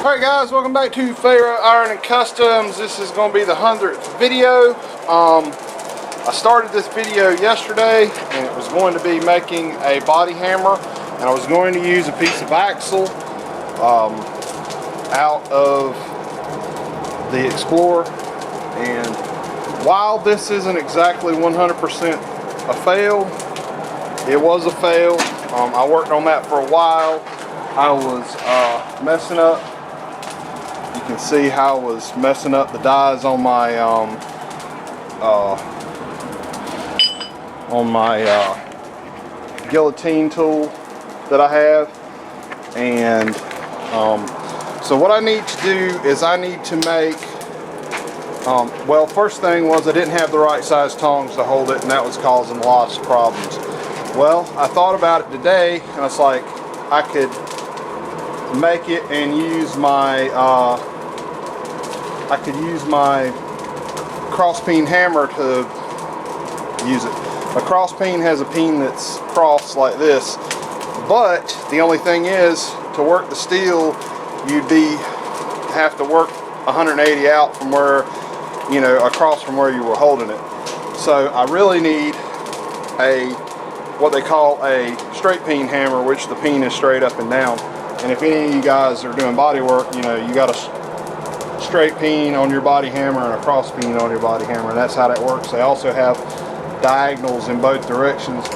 Alright guys, welcome back to Pharaoh Iron and Customs. This is going to be the 100th video. I started this video yesterday and it was going to be making a body hammer, and I was going to use a piece of axle out of the Explorer. And while this isn't exactly 100% a fail, it was a fail. I worked on that for a while. I was messing up. You can see how I was messing up the dies on my guillotine tool that I have. And so what I need to do is I need to make well, first thing was I didn't have the right size tongs to hold it, and that was causing lots of problems. Well, I thought about it today, and I was like, I could make it and use my I could use my cross peen hammer to use it. A cross peen has a peen that's crossed like this, but the only thing is, to work the steel, you'd have to work 180 out from where, you know, across from where you were holding it. So I really need what they call a straight peen hammer, which the peen is straight up and down. And if any of you guys are doing body work, you know, you got a straight peen on your body hammer and a cross peen on your body hammer, and that's how that works. They also have diagonals in both directions,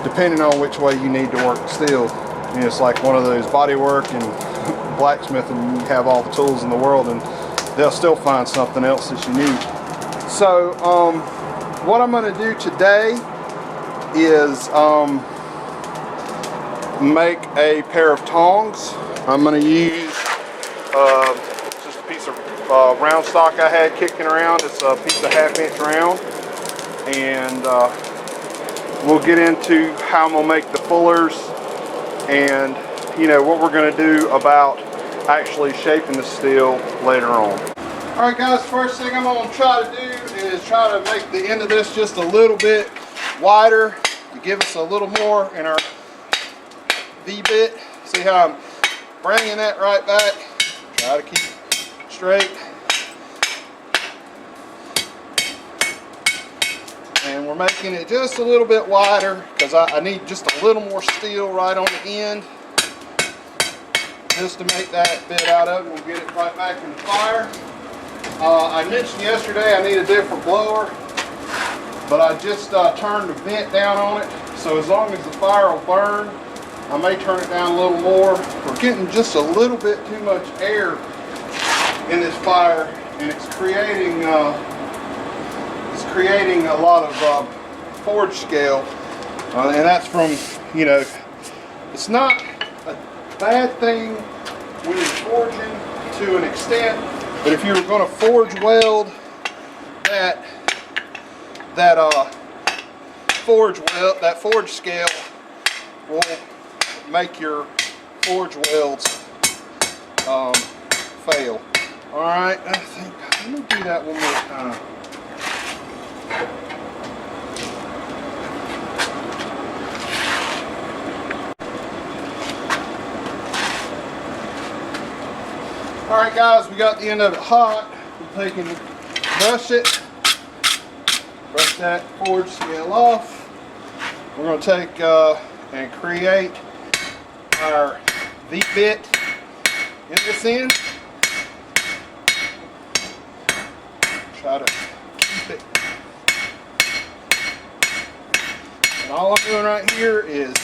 depending on which way you need to work the steel. You know, it's like one of those body work and blacksmithing, you have all the tools in the world and they'll still find something else that you need. So what I'm going to do today is make a pair of tongs. I'm going to use just a piece of round stock I had kicking around. It's a piece of 1/2 inch round, and we'll get into how I'm going to make the fullers and, you know, what we're going to do about actually shaping the steel later on. Alright guys, first thing I'm going to try to do is try to make the end of this just a little bit wider to give us a little more in our V-bit. See how I'm bringing that right back. Try to keep it straight. And we're making it just a little bit wider because I need just a little more steel right on the end, just to make that bit out of it. We'll get it right back in the fire. I mentioned yesterday I need a different blower, but I just turned the vent down on it, so as long as the fire will burn, I may turn it down a little more. We're getting just a little bit too much air in this fire, and it's creating a lot of forge scale, and that's from, you know, it's not a bad thing when you're forging to an extent, but if you were going to forge weld that forge scale will make your forge welds fail. Alright, I think I'm going to do that one more time. Alright guys, we got the end of it hot. We're taking, brush that forge scale off. We're going to take and create our V-bit in this end. Try to keep it. And all I'm doing right here is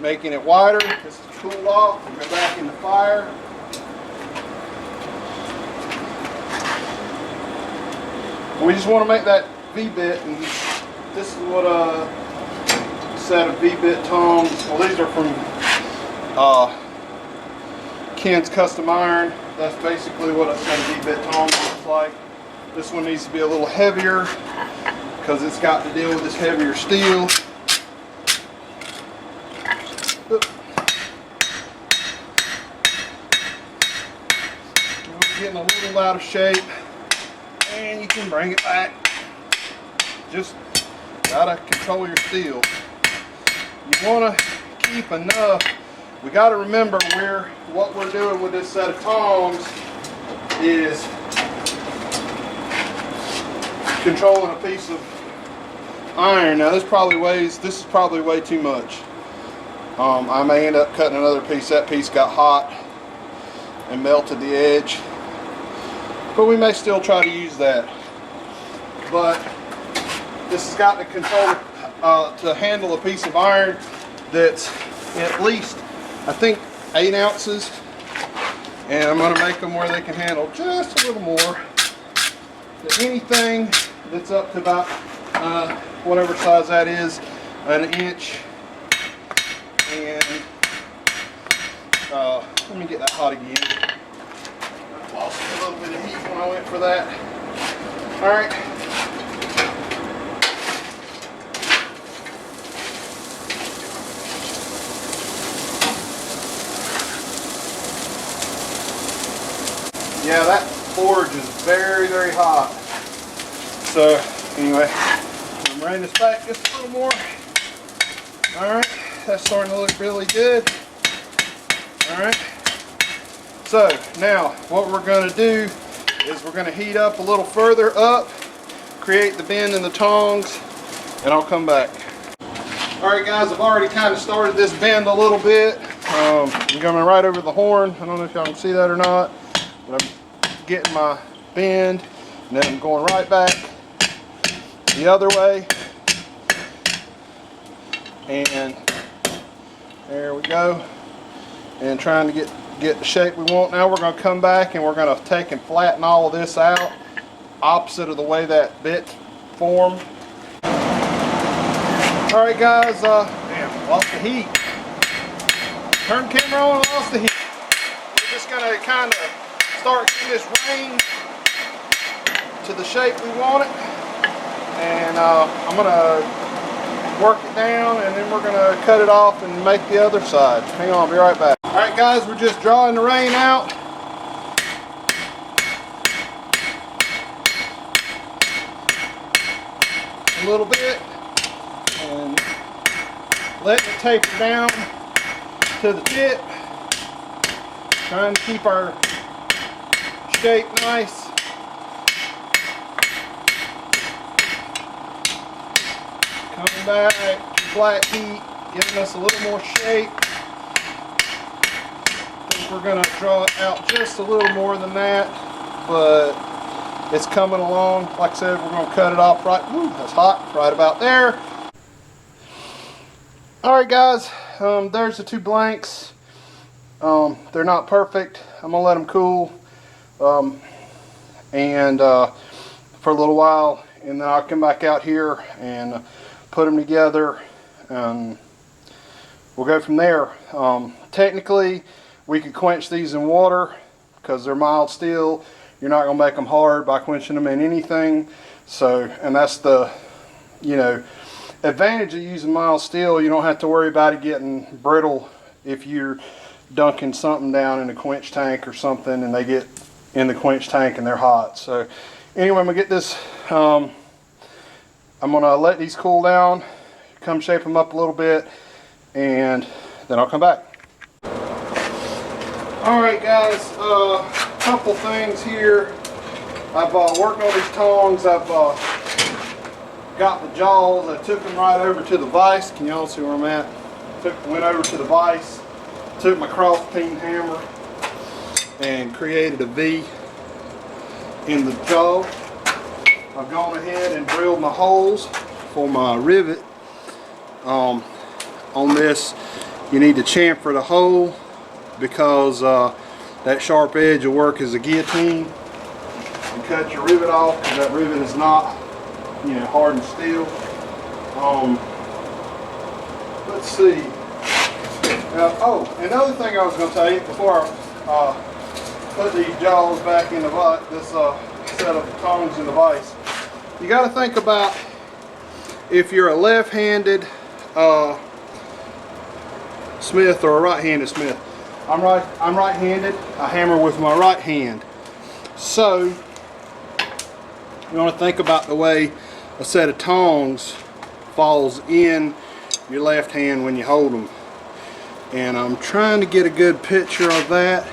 making it wider. This is cooled off. We'll go back in the fire. We just want to make that V-bit, and this is what a set of V-bit tongs. Well, these are from Ken's Custom Iron. That's basically what a set of V-bit tongs looks like. This one needs to be a little heavier because it's got to deal with this heavier steel. Getting a little out of shape, and you can bring it back. Just gotta control your steel. you want to keep enough. We got to remember what we're doing with this set of tongs is controlling a piece of iron. Now this is probably way too much. I may end up cutting another piece. That piece got hot and melted the edge, but we may still try to use that. But this has got to control to handle a piece of iron that's at least, I think, 8 ounces, and I'm going to make them where they can handle just a little more. Anything that's up to about whatever size that is, an inch. And let me get that hot again. I lost a little bit of heat when I went for that. All right. Yeah, that forge is very, very hot. So anyway, I'm going to bring this back just a little more. All right. That's starting to look really good. Alright, so now what we're going to do is we're going to heat up a little further up, create the bend in the tongs, and I'll come back. Alright guys, I've already kind of started this bend a little bit. I'm coming right over the horn. I don't know if y'all can see that or not, but I'm getting my bend, and then I'm going right back the other way, and there we go, and trying to get the shape we want. Now we're going to come back and we're going to take and flatten all of this out, opposite of the way that bit formed. Alright guys, damn, lost the heat. Turn the camera on and lost the heat. We're just going to kind of start getting this range to the shape we want it, and I'm going to work it down, and then we're going to cut it off and make the other side. Hang on, I'll be right back. Alright guys, we're just drawing the rain out. A little bit, and letting it taper down to the tip. Trying to keep our shape nice. Coming back, flat heat, giving us a little more shape. I think we're going to draw it out just a little more than that, but it's coming along. Like I said, we're going to cut it off right, ooh, that's hot, right about there. Alright guys, there's the 2 blanks. They're not perfect. I'm going to let them cool and for a little while, and then I'll come back out here and put them together, and we'll go from there. Technically, we could quench these in water because they're mild steel. You're not going to make them hard by quenching them in anything. So, and that's the, advantage of using mild steel. You don't have to worry about it getting brittle if you're dunking something down in a quench tank or something, and they get in the quench tank and they're hot. So, anyway, I'm gonna get this. I'm going to let these cool down, come shape them up a little bit, and then I'll come back. Alright guys, couple things here. I've worked on these tongs. I've got the jaws. I took them right over to the vise. Can y'all see where I'm at? Went over to the vise, took my cross peen hammer, and created a V in the jaw. I've gone ahead and drilled my holes for my rivet. On this, you need to chamfer the hole because that sharp edge will work as a guillotine and cut your rivet off, because that rivet is not, hardened steel. Let's see. Oh, another thing I was going to tell you before I put these jaws back in this set of tongs in the vise. You got to think about if you're a left-handed smith or a right-handed smith. I'm right-handed. I hammer with my right hand. So you want to think about the way a set of tongs falls in your left hand when you hold them. And I'm trying to get a good picture of that,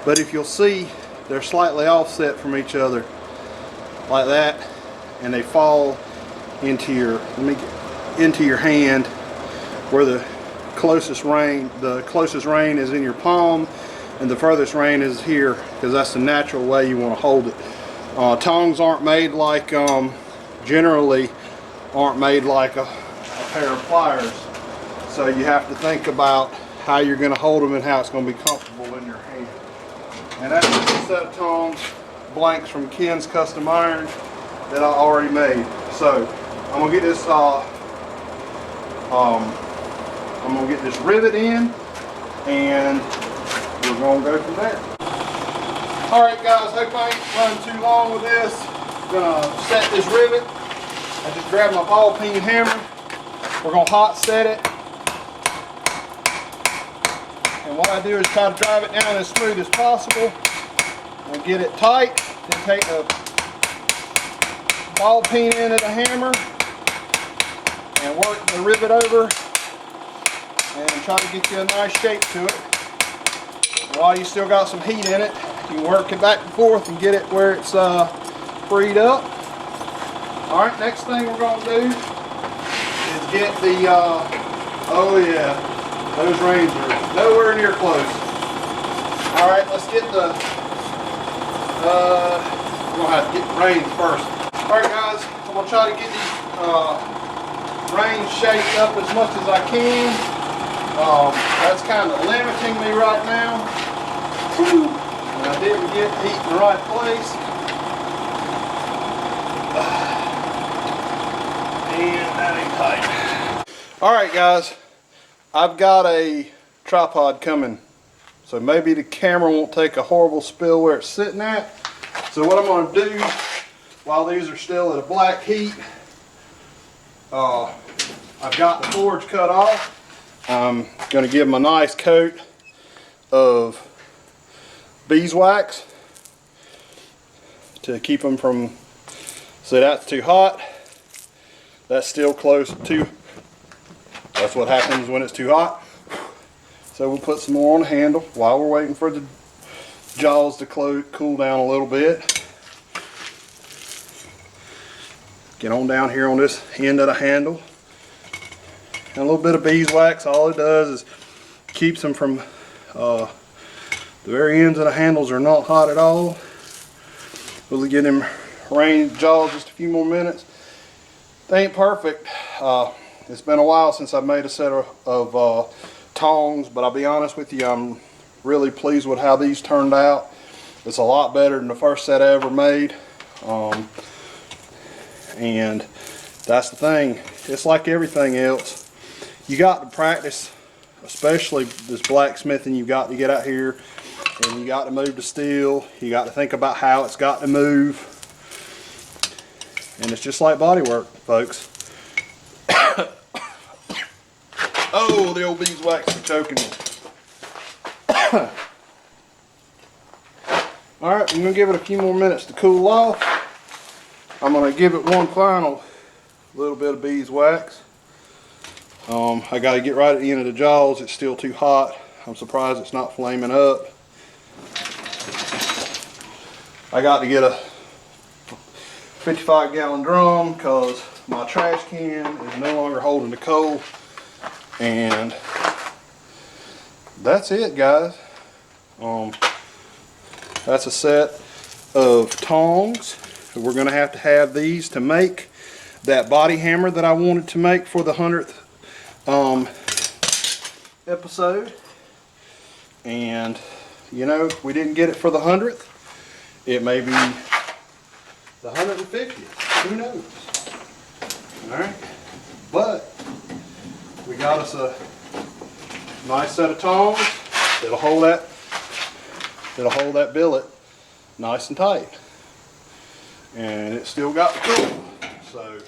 but if you'll see, they're slightly offset from each other like that, and they fall into your hand, where the closest rein is in your palm and the furthest rein is here, because that's the natural way you want to hold it. Tongs aren't made like generally aren't made like a pair of pliers, so you have to think about how you're going to hold them and how it's going to be comfortable in your hand. And that's just a set of tongs blanks from Ken's Custom Iron that I already made. So I'm gonna get this rivet in, and we're gonna go from there. All right, guys, hope I ain't running too long with this. I'm gonna set this rivet. I just grabbed my ball peen hammer. We're gonna hot set it, and what I do is try to drive it down as smooth as possible and get it tight. Then take the ball peen end of the hammer and work the rivet over and try to get you a nice shape to it. And while you still got some heat in it, you can work it back and forth and get it where it's freed up. Alright, next thing we're going to do is get the, oh yeah, those reins are nowhere near close. Alright, let's get the, we're going to have to get the reins first. Alright guys, I'm going to try to get these reins shaped up as much as I can. That's kind of limiting me right now. And I didn't get heat in the right place. And that ain't tight. Alright guys, I've got a tripod coming. So maybe the camera won't take a horrible spill where it's sitting at. So what I'm going to do, while these are still at a black heat, I've got the forge cut off. I'm going to give them a nice coat of beeswax to keep them from, so that's too hot. That's still close to, that's what happens when it's too hot. So we'll put some more on the handle while we're waiting for the jaws to cool down a little bit. Get on down here on this end of the handle. And a little bit of beeswax, all it does is keeps them from, the very ends of the handles are not hot at all. We'll get them rein jaws just a few more minutes. They ain't perfect. It's been a while since I've made a set of tongs, but I'll be honest with you, I'm really pleased with how these turned out. It's a lot better than the first set I ever made. And that's the thing, it's like everything else. You got to practice, especially this blacksmithing. You've got to get out here and you got to move the steel. You got to think about how it's got to move. And it's just like body work, folks. Oh, the old beeswax is choking me. Alright, I'm going to give it a few more minutes to cool off. I'm going to give it one final little bit of beeswax. I got to get right at the end of the jaws. It's still too hot. I'm surprised it's not flaming up. I got to get a 55-gallon drum because my trash can is no longer holding the coal. And that's it, guys. That's a set of tongs. We're going to have these to make that body hammer that I wanted to make for the 100th episode. And you know, if we didn't get it for the 100th, it may be the 150th. Who knows? Alright. But we got us a nice set of tongs that'll hold that billet nice and tight. And it's still got the cool. So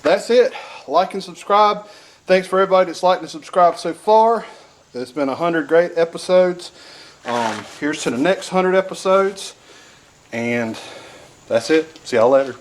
that's it. Like and subscribe. Thanks for everybody that's liked and subscribed so far. It's been 100 great episodes. Here's to the next 100 episodes. And that's it. See y'all later.